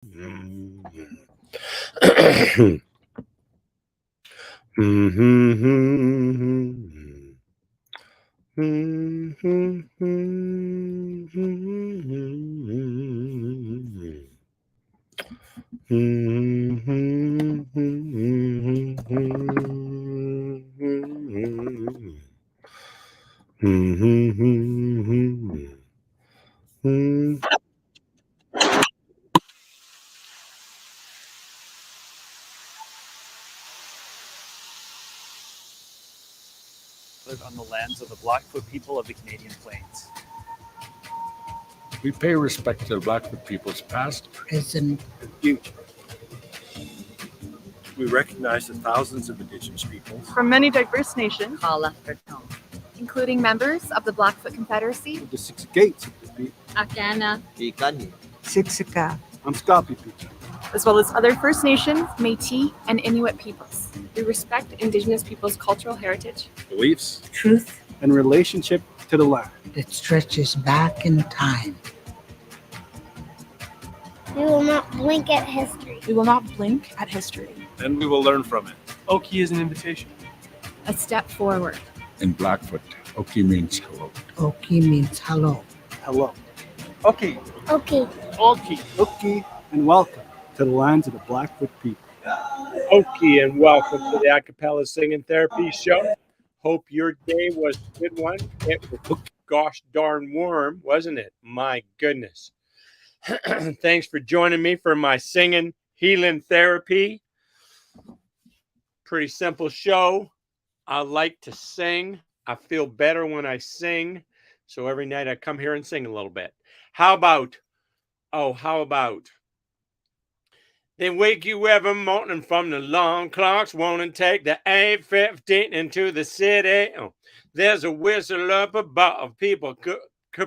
Live on the lands of the Blackfoot people of the Canadian Plains. We pay respect to the Blackfoot people's past, present, and future. We recognize the thousands of Indigenous peoples from many diverse nations, including members of the Blackfoot Confederacy, of the Six Gates of the people, Akana, Ikani, Siksika, Amskapi people, as well as other First Nations, Métis, and Inuit peoples. We respect Indigenous people's cultural heritage, beliefs, truth and relationship to the land. that stretches back in time. We will not blink at history. We will not blink at history. And we will learn from it. Oki is an invitation. A step forward. in Blackfoot, Oki means hello. Oki means hello. Hello. Okay. Okay. Okay. And welcome to the lands of the Blackfoot people. Oki, and welcome to the Acapella Singing Therapy Show. Hope your day was a good one. It was gosh darn warm, wasn't it? My goodness. Thanks for joining me for my singing healing therapy. Pretty simple show. I like to sing. I feel better when I sing. So every night I come here and sing a little bit. How about they wake you every morning from the long clocks, want to take the 8:15 into the city. Oh, there's a whistle up above, people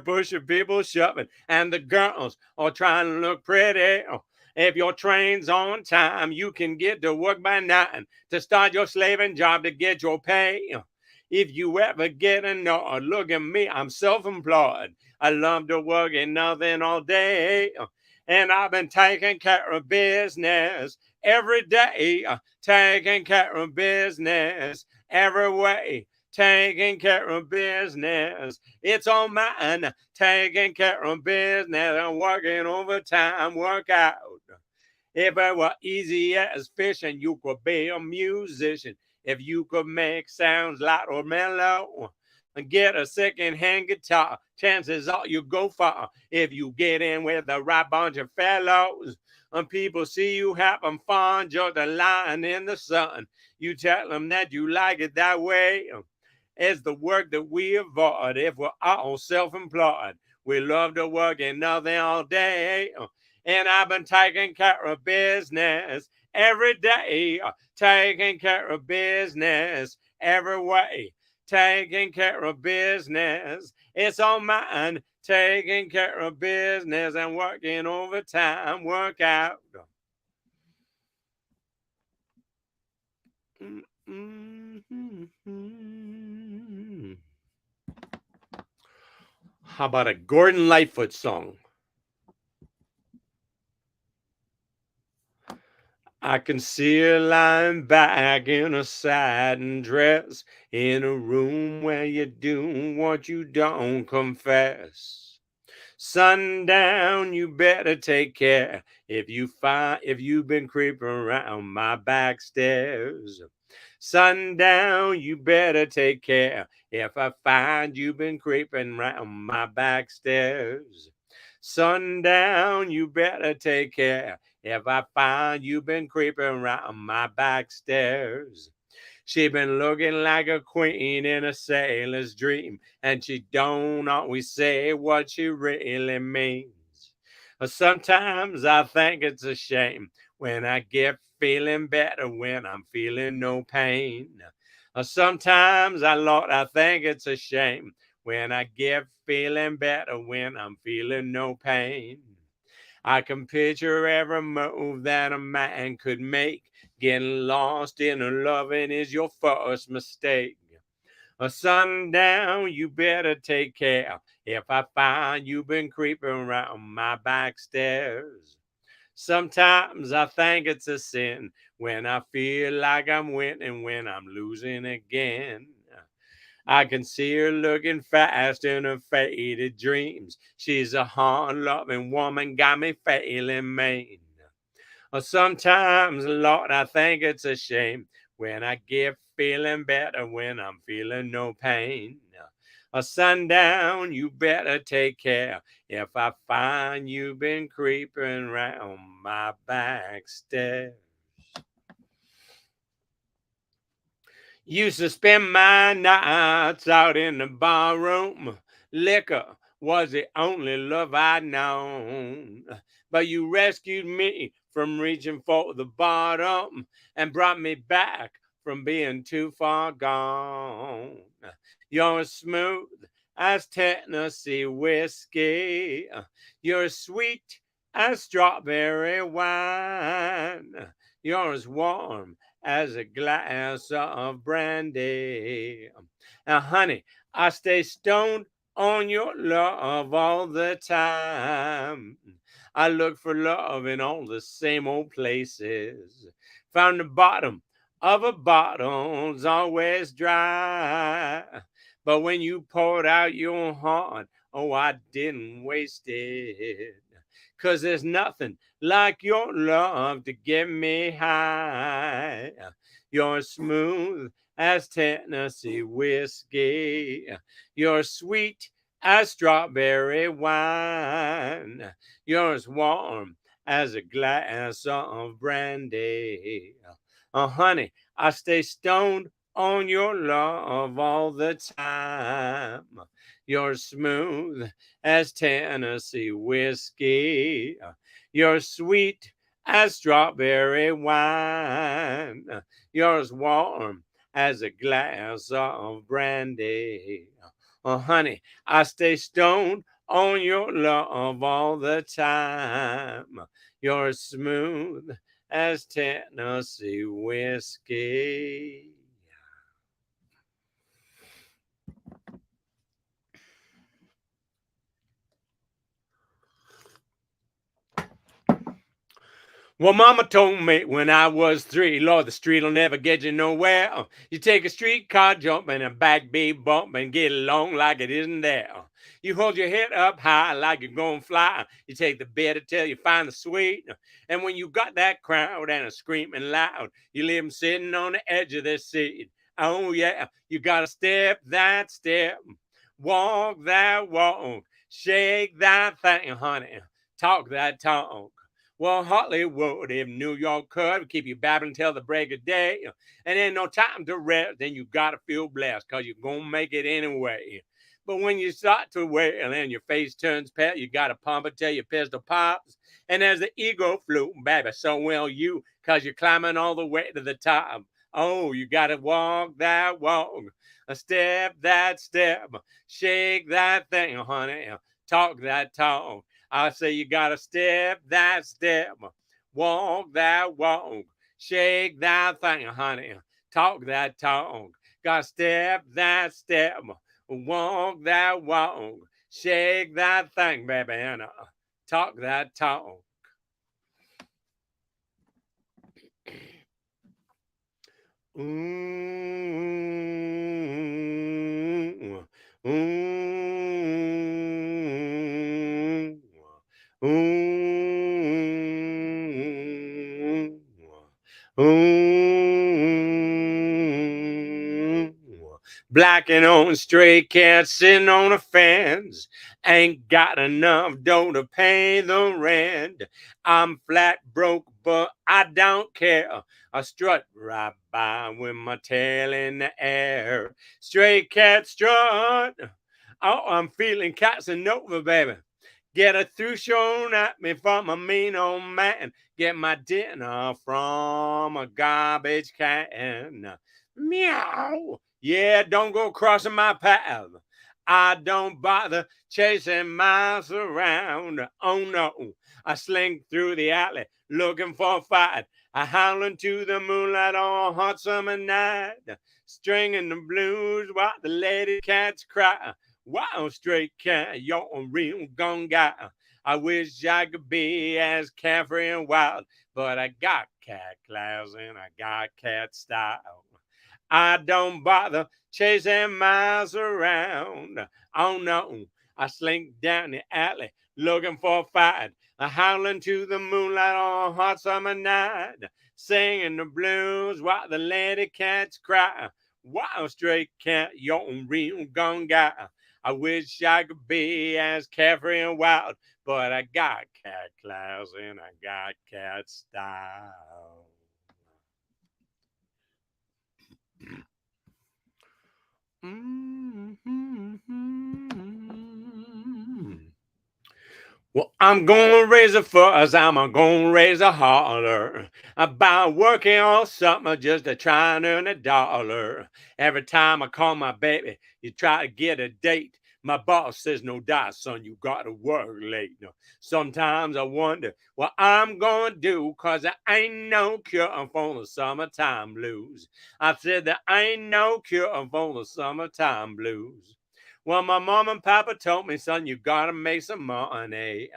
pushing, people shoving, and the girls are trying to look pretty. Oh, if your train's on time, you can get to work by 9 to start your slaving job to get your pay. Oh, if you ever get a nod, look at me, I'm self-employed. I love to work and nothing all day. Oh, and I've been taking care of business every day, taking care of business every way, taking care of business. It's all mine, taking care of business and working overtime, work out. If it were easy as fishing, you could be a musician. If you could make sounds light or mellow, and get a second-hand guitar, chances are you go far if you get in with the right bunch of fellows. And people see you having fun, just a lying in the sun. You tell them that you like it that way. It's the work that we avoid if we're all self-employed. We love to work and nothing all day. And I've been taking care of business every day, taking care of business every way. Taking care of business, it's all mine. Taking care of business and working overtime, work out. How about a Gordon Lightfoot song? I can see her lying back in a satin dress in a room where you do what you don't confess. Sundown, you better take care if you've been creeping around my back stairs. Sundown, you better take care if I find you've been creeping around my back stairs. Sundown, you better take care if I find you've been creeping around my back stairs. She been looking like a queen in a sailor's dream, and she don't always say what she really means. Sometimes I think it's a shame when I get feeling better when I'm feeling no pain. Sometimes Lord, I think it's a shame when I get feeling better when I'm feeling no pain. I can picture every move that a man could make. Getting lost in a loving is your first mistake. Sundown, you better take care if I find you've been creeping around my back stairs. Sometimes I think it's a sin when I feel like I'm winning, when I'm losing again. I can see her looking fast in her faded dreams. She's a hard-loving woman, got me failing main. Or sometimes, Lord, I think it's a shame when I get feeling better, when I'm feeling no pain. A sundown, you better take care if I find you've been creeping round my back stairs. Used to spend my nights out in the bar room. Liquor was the only love I'd known. But you rescued me from reaching for the bottom and brought me back from being too far gone. You're as smooth as Tennessee whiskey. You're as sweet as strawberry wine. You're as warm as a glass of brandy. Now, honey, I stay stoned on your love all the time. I look for love in all the same old places. Found the bottom of a bottle's always dry. But when you poured out your heart, oh, I didn't waste it. 'Cause there's nothing like your love to get me high. You're smooth as Tennessee whiskey. You're sweet as strawberry wine. You're as warm as a glass of brandy. Oh, honey, I stay stoned on your love all the time. You're smooth as Tennessee whiskey. You're sweet as strawberry wine. You're as warm as a glass of brandy. Oh, honey, I stay stoned on your love all the time. You're smooth as Tennessee whiskey. Well, mama told me when I was 3, Lord, the street'll never get you nowhere. You take a streetcar jump and a backbeat bump and get along like it isn't there. You hold your head up high like you're gonna fly. You take the bitter till you find the sweet. And when you got that crowd and a screaming loud, you leave them sitting on the edge of their seat. Oh yeah, you gotta step that step, walk that walk, shake that thing, honey, talk that talk. Well, Hollywood, if New York could, keep you babbling till the break of day. And ain't no time to rest, then you gotta feel blessed, cause you're gonna make it anyway. But when you start to wail and your face turns pale, you gotta pump it till your pistol pops. And as the ego flew, baby, so will you, cause you're climbing all the way to the top. Oh, you gotta walk that walk, step that step, shake that thing, honey, talk that talk. I say you gotta step that step, walk that walk, shake that thing, honey, talk that talk. Gotta step that step, walk that walk, shake that thing, baby, and talk that talk. Ooh, ooh, ooh, ooh. Black and on stray cats sitting on a fence. Ain't got enough dough to pay the rent. I'm flat broke, but I don't care. I strut right by with my tail in the air. Stray cat strut. Oh, I'm feeling Casanova, baby. Get a through shown at me from a mean old man. Get my dinner from a garbage can. Meow. Yeah, don't go crossing my path. I don't bother chasing miles around. Oh no, I slink through the alley looking for a fight. I howl into the moonlight on a hot summer night, stringing the blues while the lady cats cry. Wow, stray cat, you're a real gun guy. I wish I could be as carefree and wild, but I got cat class and I got cat style. I don't bother chasing miles around. Oh no, I slink down the alley looking for a fight. I howling to the moonlight on a hot summer night, singing the blues while the lady cats cry. Wow, stray cat, you're a real gone guy. I wish I could be as carefree and wild, but I got cat class and I got cat style. Well, I'm gonna raise a fuss, I'm gonna raise a holler about working all summer just to try and earn $1. Every time I call my baby, you try to get a date. My boss says, no doubt, son, you gotta work late. Sometimes I wonder what I'm gonna do, cause there ain't no cure for the summertime blues. I said there ain't no cure for the summertime blues. Well, my mom and papa told me, son, you gotta make some money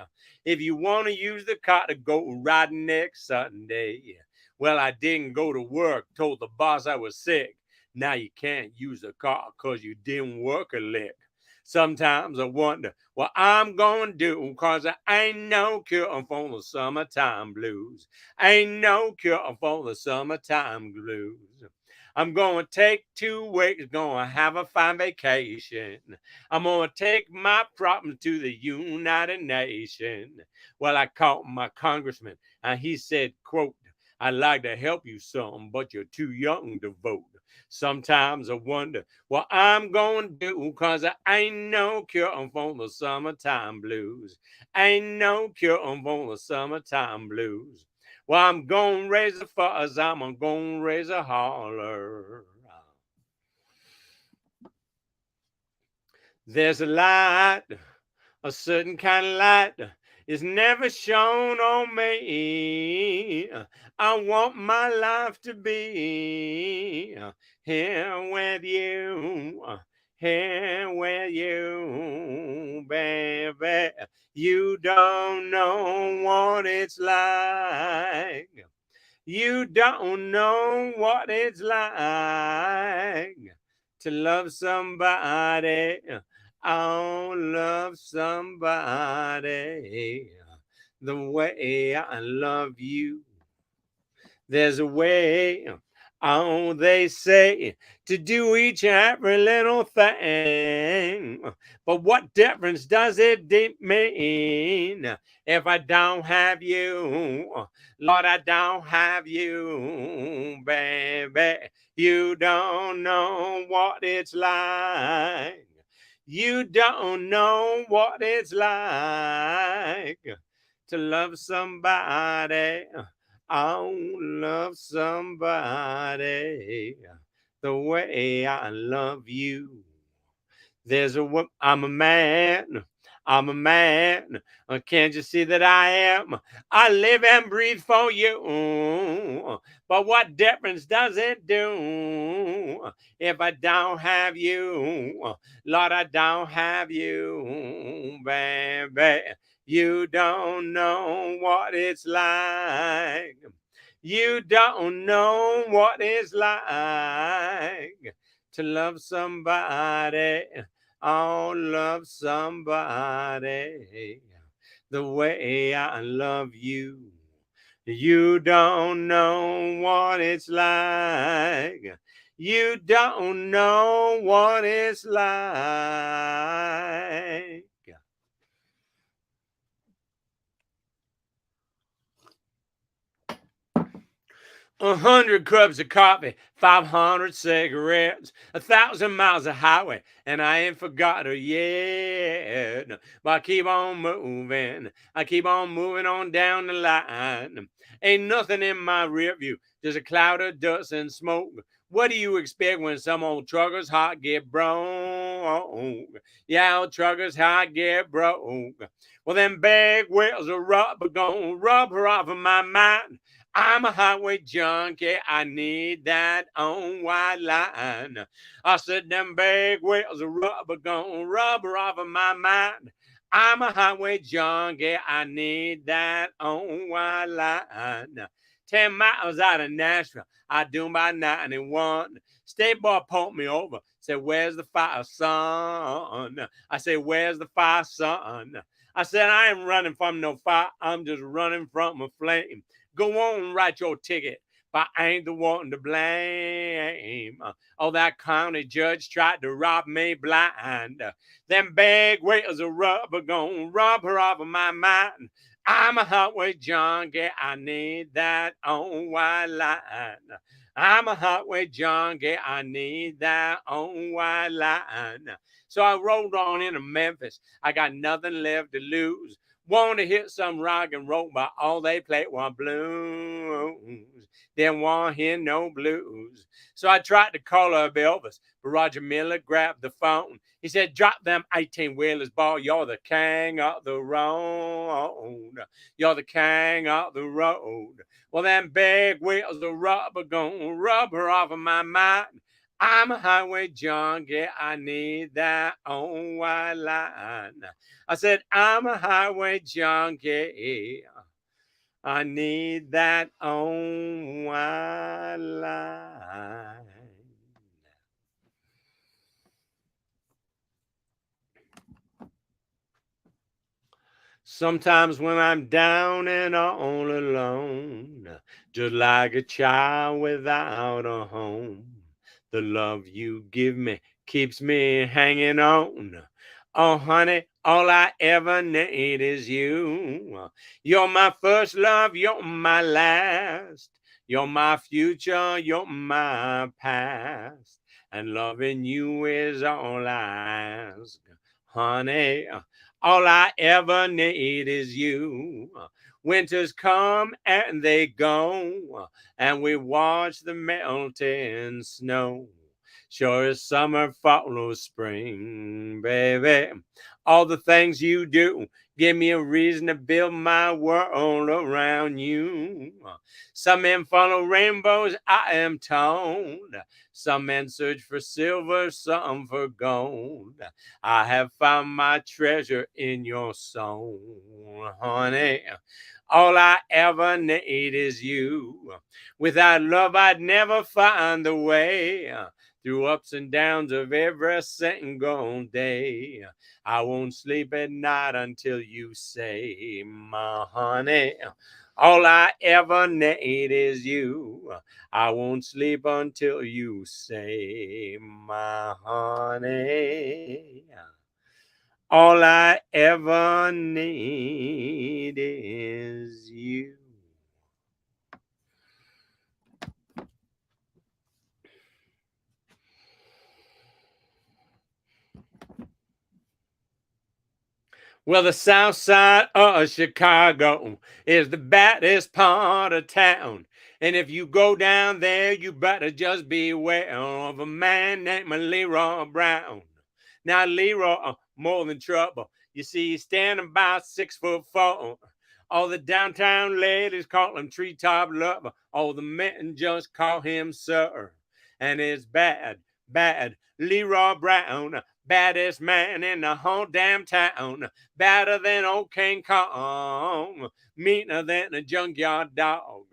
if you want to use the car to go riding next Sunday. Well, I didn't go to work, told the boss I was sick. Now you can't use the car because you didn't work a lick. Sometimes I wonder what I'm gonna do, cause there ain't no cure for the summertime blues. Ain't no cure for the summertime blues. I'm gonna take 2 weeks, gonna have a fine vacation. I'm gonna take my problems to the United Nations. Well, I called my congressman and he said, quote, I'd like to help you some, but you're too young to vote. Sometimes I wonder what I'm gonna do, cause there ain't no cure for the summertime blues. Ain't no cure for the summertime blues. Well, I'm gonna raise a fuss, I'm gonna raise a holler. There's a light, a certain kind of light is never shown on me. I want my life to be here with you, here with you, baby. You don't know what it's like. You don't know what it's like to love somebody. Oh, love somebody the way I love you. There's a way, oh, they say, to do each and every little thing. But what difference does it mean if I don't have you? Lord, I don't have you, baby. You don't know what it's like. You don't know what it's like to love somebody. I'll love somebody the way I love you. I'm a man. I'm a man. Can't you see that I am? I live and breathe for you. But what difference does it do if I don't have you? Lord, I don't have you, baby. You don't know what it's like. You don't know what it's like to love somebody. Oh, love somebody the way I love you. You don't know what it's like. You don't know what it's like. 100 cups of coffee, 500 cigarettes, 1,000 miles of highway, and I ain't forgot her yet. But I keep on moving. I keep on moving on down the line. Ain't nothing in my rear view, just a cloud of dust and smoke. What do you expect when some old trucker's heart get broke? Yeah, old trucker's heart get broke. Well, them big wheels of rubber gonna rub her off of my mind. I'm a highway junkie. I need that on white line. I said them big wheels of rubber gonna rubber off of my mind. I'm a highway junkie. I need that on white line. 10 miles out of Nashville, I do my 91. State boy pulled me over, said, where's the fire, son? I said, where's the fire, son? I said, I ain't running from no fire. I'm just running from a flame. Go on, write your ticket, but I ain't the one to blame. Oh, that county judge tried to rob me blind. Them big wheels of rubber gonna rob her off of my mind. I'm a highway junkie. I need that on white line. I'm a highway junkie. I need that on white line. So I rolled on into Memphis. I got nothing left to lose. Want to hit some rock and roll, but all they played was blues. Didn't want to hear no blues. So I tried to call up Elvis, but Roger Miller grabbed the phone. He said, drop them 18-wheelers, boy. You're the king of the road. You're the king of the road. Well, them big wheels of rubber gonna rub her off of my mind. I'm a highway junkie. I need that on white line. I said, I'm a highway junkie. I need that on white line. Sometimes when I'm down and all alone, just like a child without a home, the love you give me keeps me hanging on. Oh, honey, all I ever need is you. You're my first love, you're my last. You're my future, you're my past. And loving you is all I ask. Honey, all I ever need is you. Winters come and they go, and we watch the melting snow. Sure as summer follows spring, baby. All the things you do give me a reason to build my world around you. Some men follow rainbows, I am told. Some men search for silver, some for gold. I have found my treasure in your soul, honey. All I ever need is you. Without love, I'd never find the way through ups and downs of every single day. I won't sleep at night until you say, my honey, all I ever need is you. I won't sleep until you say, my honey, all I ever need is you. Well, the south side of Chicago is the baddest part of town. And if you go down there, you better just beware of a man named Leroy Brown. Now, Leroy, more than trouble. You see, he's standing about 6'4". All the downtown ladies call him treetop lover. All the men just call him sir. And it's bad, bad. Leroy Brown, baddest man in the whole damn town. Badder than old King Kong, meaner than a junkyard dog.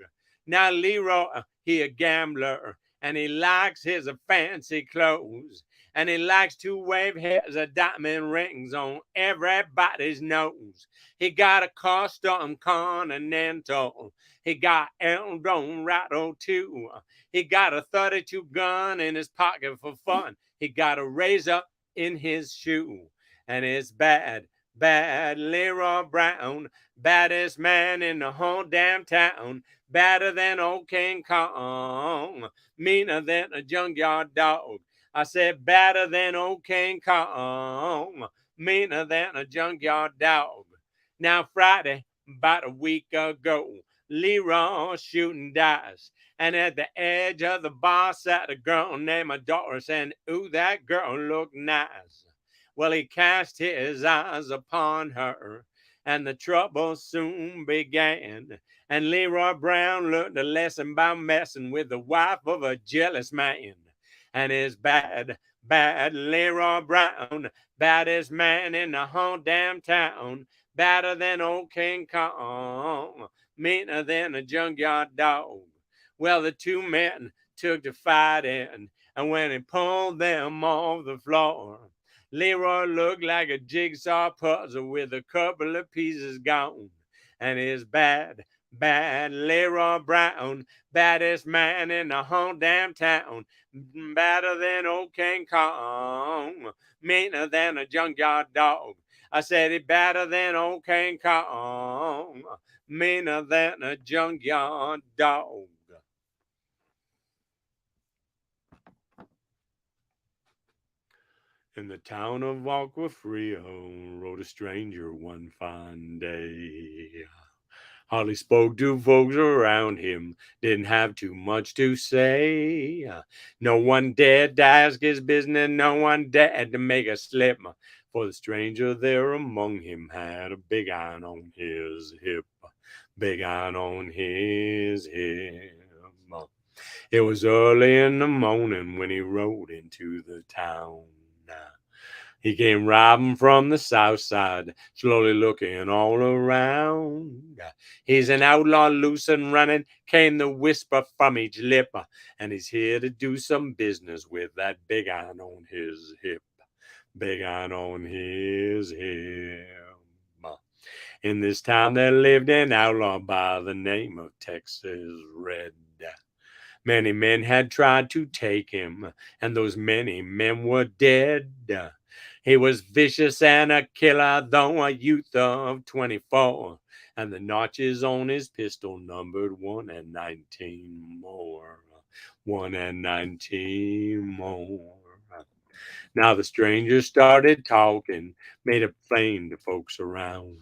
Now Leroy, he a gambler, and he likes his fancy clothes. And he likes to wave hairs of diamond rings on everybody's nose. He got a custom Continental. He got Eldorado too. He got a 32 gun in his pocket for fun. He got a razor in his shoe. And it's bad, bad Leroy Brown, baddest man in the whole damn town. Badder than old King Kong, meaner than a junkyard dog. I said badder than old King Kong, meaner than a junkyard dog. Now Friday, about a week ago, Leroy shooting dice. And at the edge of the bar sat a girl named Doris, and ooh, that girl looked nice. Well, he cast his eyes upon her, and the trouble soon began. And Leroy Brown learned a lesson by messing with the wife of a jealous man. And it's bad, bad Leroy Brown, baddest man in the whole damn town, badder than old King Kong, meaner than a junkyard dog. Well, the two men took to fighting, and when he pulled them off the floor, Leroy looked like a jigsaw puzzle with a couple of pieces gone. And his bad Leroy Brown, baddest man in the whole damn town, badder than old King Kong, meaner than a junkyard dog. I said he badder than old King Kong, meaner than a junkyard dog. In the town of Aqua Frio rode a stranger one fine day. Hardly spoke to folks around him, didn't have too much to say. No one dared to ask his business, no one dared to make a slip. For the stranger there among him had a big iron on his hip, big iron on his hip. It was early in the morning when he rode into the town. He came riding from the south side, slowly looking all around. He's an outlaw, loose and running, came the whisper from each lip, and he's here to do some business with that big iron on his hip, big iron on his hip. In this town there lived an outlaw by the name of Texas Red. Many men had tried to take him, and those many men were dead. He was vicious and a killer, though a youth of 24, and the notches on his pistol numbered 1 and 19 more. 1 and 19 more. Now the stranger started talking, made it plain to folks around.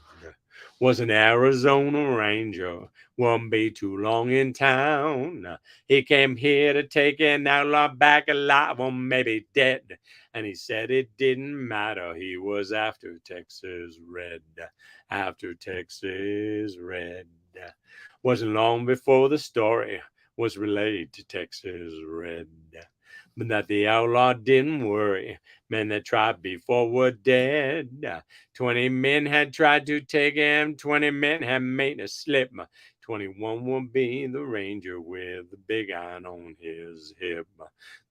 Was an Arizona Ranger, won't be too long in town. He came here to take an outlaw back alive or maybe dead. And he said it didn't matter, he was after Texas Red, after Texas Red. Wasn't long before the story was relayed to Texas Red. But that the outlaw didn't worry. Men that tried before were dead. 20 men had tried to take him. 20 men had made a slip. 21 will be the ranger with the big iron on his hip.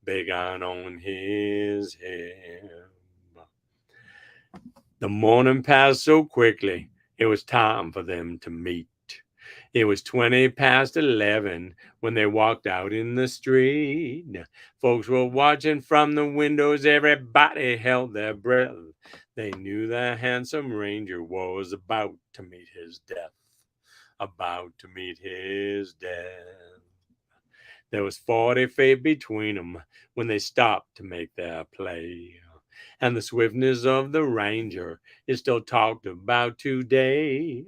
Big iron on his hip. The morning passed so quickly, it was time for them to meet. It was 20 past 11 when they walked out in the street. Folks were watching from the windows. Everybody held their breath. They knew the handsome ranger was about to meet his death. About to meet his death. There was 40 feet between them when they stopped to make their play. And the swiftness of the ranger is still talked about today.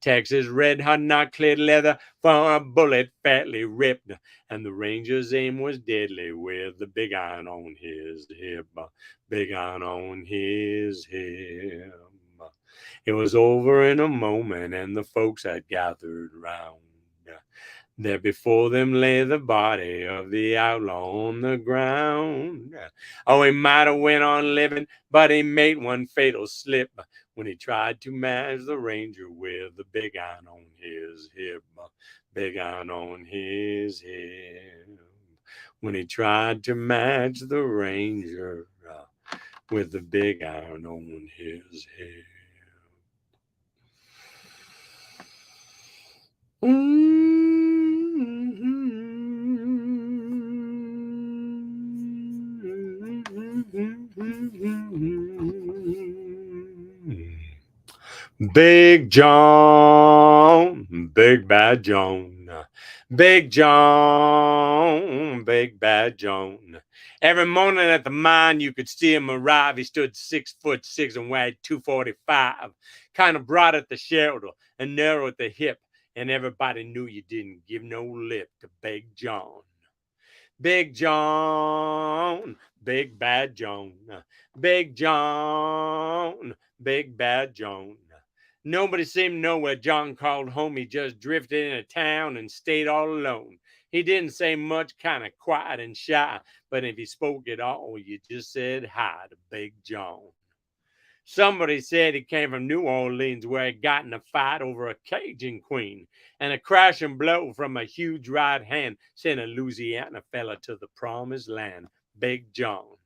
Texas red hot, not cleared leather for a bullet fatly ripped. And the ranger's aim was deadly with the big iron on his hip. Big iron on his hip. It was over in a moment and the folks had gathered round. There before them lay the body of the outlaw on the ground. Oh, he might have went on living, but he made one fatal slip when he tried to match the ranger with the big iron on his hip. Big iron on his hip. When he tried to match the ranger with the big iron on his hip. Big John, Big Bad John, Big John, Big Bad John. Every morning at the mine, you could see him arrive. He stood 6'6" and weighed 245, kind of broad at the shoulder and narrow at the hip, and everybody knew you didn't give no lip to Big John. Big John, Big Bad John, Big John, Big Bad John. Nobody seemed to know where John called home. He just drifted into town and stayed all alone. He didn't say much, kind of quiet and shy, but if he spoke at all, you just said hi to Big John. Somebody said he came from New Orleans, where he got in a fight over a Cajun queen, and a crashing blow from a huge right hand sent a Louisiana fella to the promised land. Big John.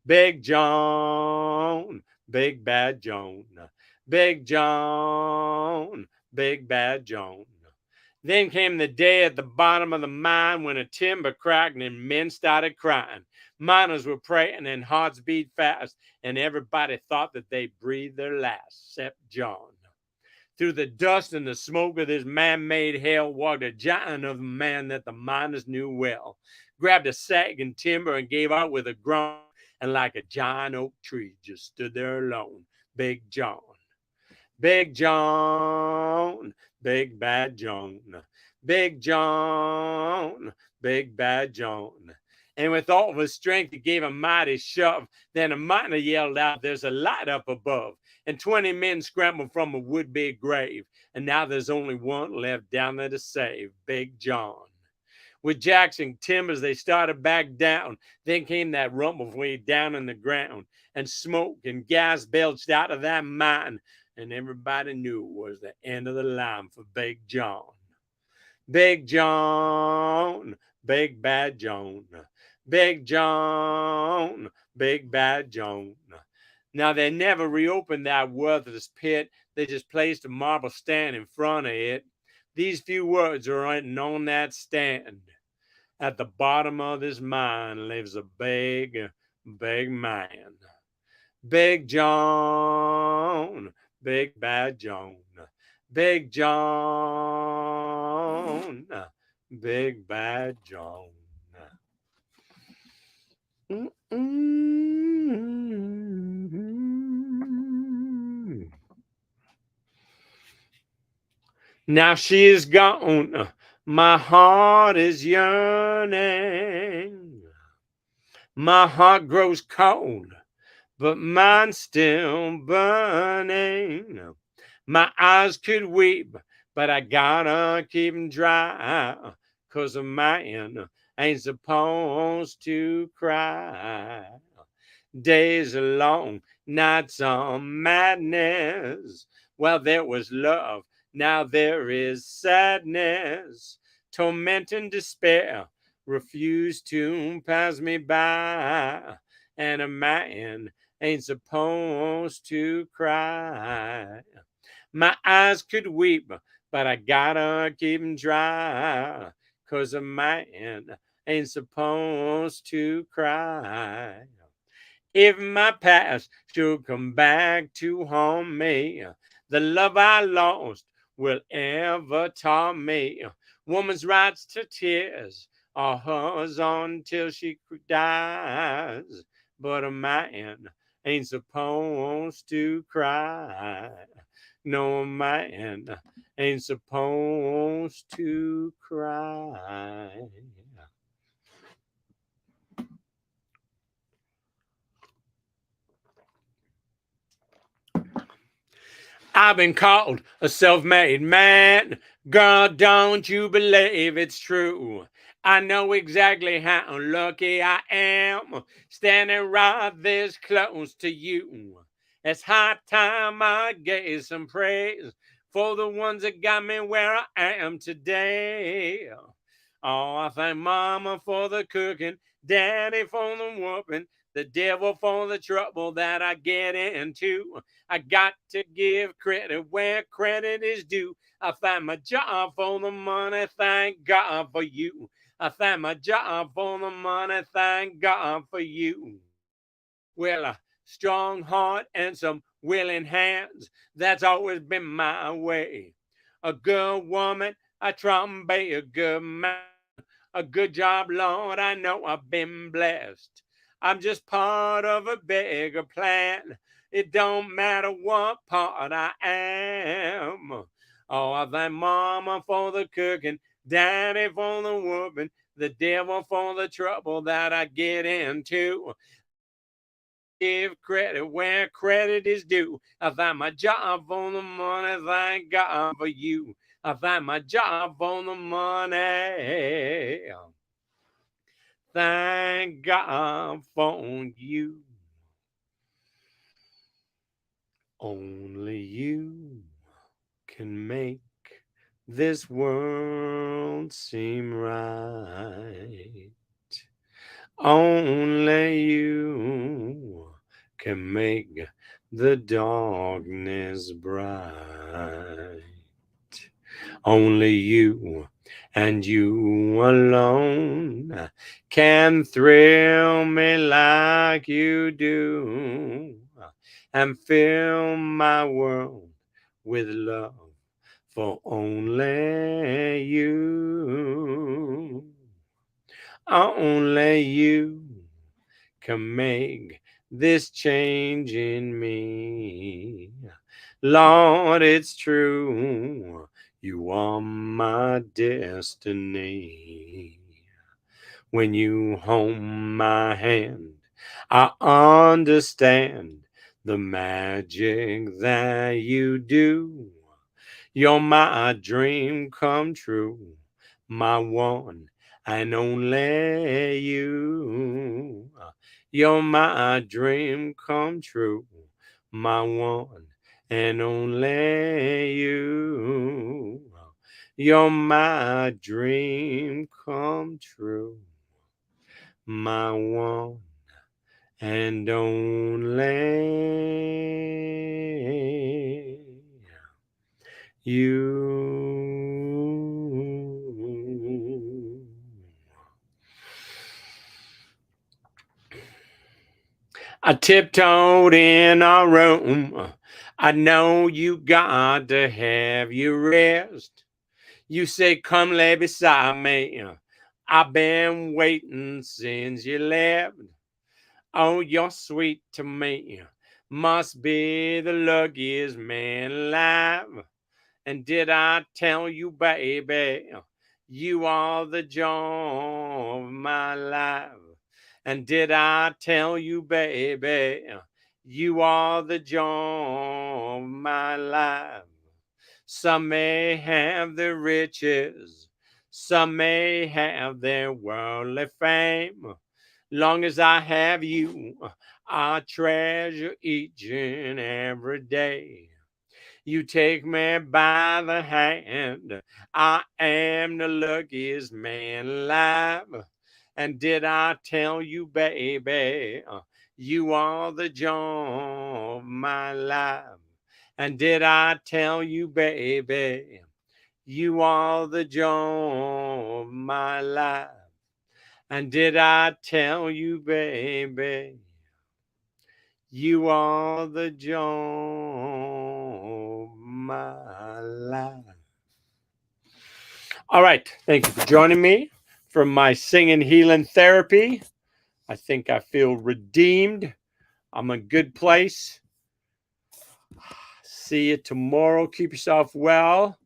Big John, Big Bad John. Big John, Big Bad John. Then came the day at the bottom of the mine when a timber cracked and men started crying. Miners were praying and hearts beat fast, and everybody thought that they breathed their last, except John. Through the dust and the smoke of this man-made hell walked a giant of a man that the miners knew well, grabbed a sagging timber and gave out with a groan, and like a giant oak tree just stood there alone. Big John. Big John, Big Bad John. Big John, Big Bad John. And with all of his strength, he gave a mighty shove. Then a miner yelled out, "There's a light up above." And 20 men scrambled from a would-be grave. And now there's only one left down there to save, Big John. With Jackson timbers, they started back down. Then came that rumble way down in the ground. And smoke and gas belched out of that mine. And everybody knew it was the end of the line for Big John. Big John, Big Bad John. Big John, Big Bad John. Now, they never reopened that worthless pit. They just placed a marble stand in front of it. These few words are written on that stand. At the bottom of this mine lives a big, big man. Big John, Big Bad John. Big John, Big Bad John. Now she is gone, my heart is yearning. My heart grows cold, but mine's still burning. My eyes could weep, but I gotta keep them dry, 'cause a man ain't supposed to cry. Days are long, nights are madness. Well, there was love, now there is sadness. Torment and despair refuse to pass me by. And a man ain't supposed to cry. My eyes could weep, but I gotta keep them dry, 'cause a man ain't supposed to cry. If my past should come back to haunt me, the love I lost will ever taunt me. Woman's rights to tears are hers until she dies, but a man ain't supposed to cry. No, a man ain't supposed to cry. I've been called a self-made man. Girl, don't you believe it's true? I know exactly how lucky I am, standing right this close to you. It's high time I gave some praise for the ones that got me where I am today. Oh, I thank Mama for the cooking, Daddy for the whooping, the devil for the trouble that I get into. I got to give credit where credit is due. I thank my job for the money, thank God for you. I thank my job for the money, thank God for you. Well, a strong heart and some willing hands, that's always been my way. A good woman, I try and be a good man. A good job, Lord, I know I've been blessed. I'm just part of a bigger plan. It don't matter what part I am. Oh, I thank Mama for the cooking, Daddy for the whooping, the devil for the trouble that I get into. give credit where credit is due. I thank my job on the money, thank God for you. I thank my job on the money. Thank God for you. Only you can make this world seem right. Only you can make the darkness bright. Only you and you alone can thrill me like you do and fill my world with love for only you. Only you can make this change in me. Lord, it's true. You are my destiny. When you hold my hand, I understand the magic that you do. You're my dream come true, my one and only you. You're my dream come true, my one and only you. You're my dream come true, my one and only you. I tiptoed in our room. I know you got to have your rest. You say, come lay beside me. I've been waiting since you left. Oh, you're sweet to me. Must be the luckiest man alive. And did I tell you, baby, you are the joy of my life? And did I tell you, baby, you are the joy of my life? Some may have the riches, some may have their worldly fame. Long as I have you, I treasure each and every day. You take me by the hand. I am the luckiest man alive. And did I tell you, baby, you are the joy of my life? And did I tell you, baby, you are the joy of my life? And did I tell you, baby, you are the joy of my life? All right. Thank you for joining me for my singing healing therapy. I think I feel redeemed. I'm in a good place. See you tomorrow. Keep yourself well.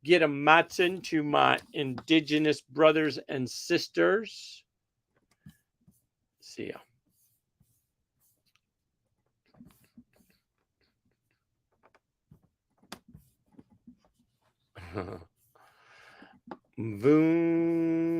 Get a Matson to my indigenous brothers and sisters. See ya. Boom.